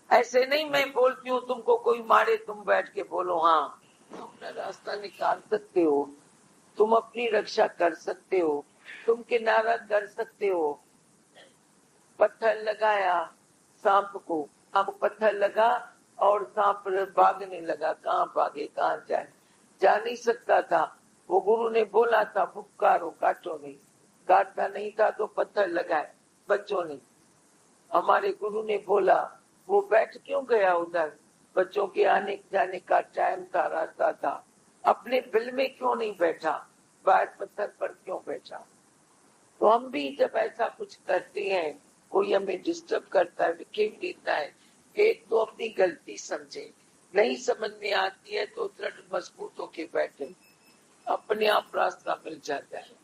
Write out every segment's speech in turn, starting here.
ऐसे नहीं मैं बोलती हूँ तुमको कोई मारे तुम बैठ के बोलो हाँ, तुम अपना रास्ता निकाल सकते हो, तुम अपनी रक्षा कर सकते हो, तुम किनारा कर सकते हो। पत्थर लगाया सांप को, अब पत्थर लगा और सांप भागने लगा, कहाँ भागे कहाँ जाए, जा नहीं सकता था। वो गुरु ने बोला था फुफकारो काटो नहीं, काटता नहीं था तो पत्थर लगाए बच्चों ने। हमारे गुरु ने बोला वो बैठ क्यों गया उधर, बच्चों के आने जाने का टाइम था, रास्ता था, अपने बिल में क्यों नहीं बैठा, बाहर पत्थर पर क्यों बैठा। तो हम भी जब ऐसा कुछ करते हैं, कोई हमें डिस्टर्ब करता है, विखेर देता है, एक तो अपनी गलती समझे, नहीं समझ में आती है तो दृढ़ मजबूत होके बैठे, अपने आप रास्ता मिल जाता है।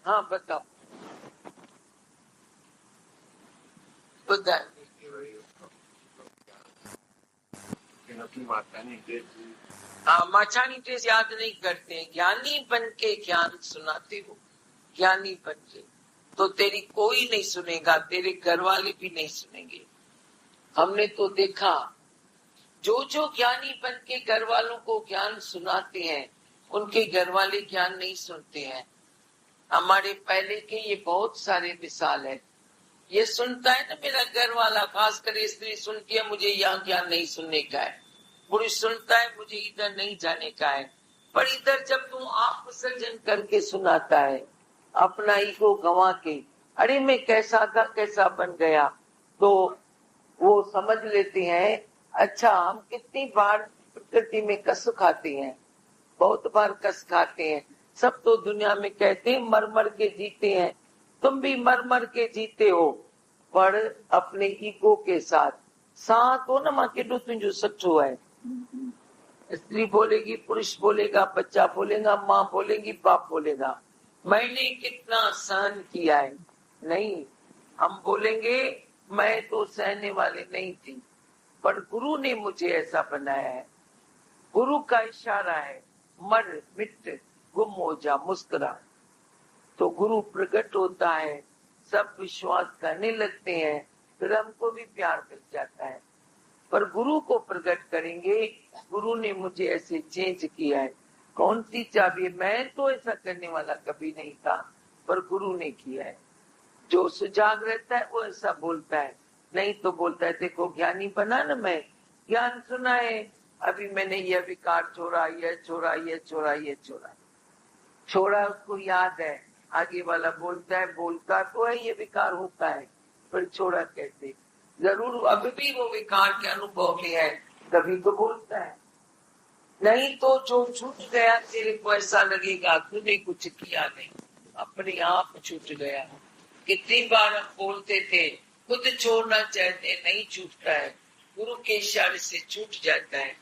हाँ बताओ बताओ। हाँ माछानी टेस्ट याद नहीं करते, ज्ञानी बन के ज्ञान सुनाते हो, ज्ञानी बन के तो तेरी कोई नहीं सुनेगा, तेरे घर वाले भी नहीं सुनेंगे। हमने तो देखा जो जो ज्ञानी बन के घर वालों को ज्ञान सुनाते हैं, उनके घर वाले ज्ञान नहीं सुनते हैं। हमारे पहले के ये बहुत सारे मिसाल है। ये सुनता है ना मेरा घर वाला, खासकर स्त्री सुनती है मुझे यहाँ ज्ञान नहीं सुनने का है, पुरुष सुनता है मुझे इधर नहीं जाने का है। पर इधर जब तुम आप विसर्जन करके सुनाता है, अपना ईगो गंवा के, अरे मैं कैसा था कैसा बन गया, तो वो समझ लेते हैं अच्छा हम कितनी बार प्रकृति में कस खाते हैं, बहुत बार कस खाते हैं। सब तो दुनिया में कहते हैं मर मर के जीते हैं, तुम भी मर मर के जीते हो, पर अपने ईगो के साथ। साथ हो ना माँ के दो तुझो सच्चो है, स्त्री बोलेगी, पुरुष बोलेगा, बच्चा बोलेगा, माँ बोलेगी, बाप बोलेगा, मैंने कितना सहन किया है। नहीं, हम बोलेंगे मैं तो सहने वाले नहीं थी, पर गुरु ने मुझे ऐसा बनाया है, गुरु का इशारा है, मर मिट गुम हो जा मुस्कुरा। तो गुरु प्रकट होता है, सब विश्वास करने लगते हैं, फिर हमको भी प्यार मिल जाता है। पर गुरु को प्रकट करेंगे, गुरु ने मुझे ऐसे चेंज किया है, कौन सी चाबी, मैं तो ऐसा करने वाला कभी नहीं था, पर गुरु ने किया है। जो सुजाग रहता है वो ऐसा बोलता है, नहीं तो बोलता है देखो ज्ञानी बना ना मैं, ज्ञान सुना है, अभी मैंने यह विकार छोड़ा, ये छोड़ा, ये छोड़ा, ये छोड़ा, छोड़ा उसको याद है, आगे वाला बोलता है, बोलता तो है ये विकार होता है, पर छोड़ा कैसे, जरूर अभी भी वो विकार के अनुभव में है, कभी तो बोलता है। नहीं तो जो छूट गया तेरे को ऐसा लगेगा तूने कुछ किया नहीं, अपने आप छूट गया। कितनी बार हम बोलते थे खुद छोड़ना चाहते नहीं छूटता है, गुरु के इशारे से छूट जाता है।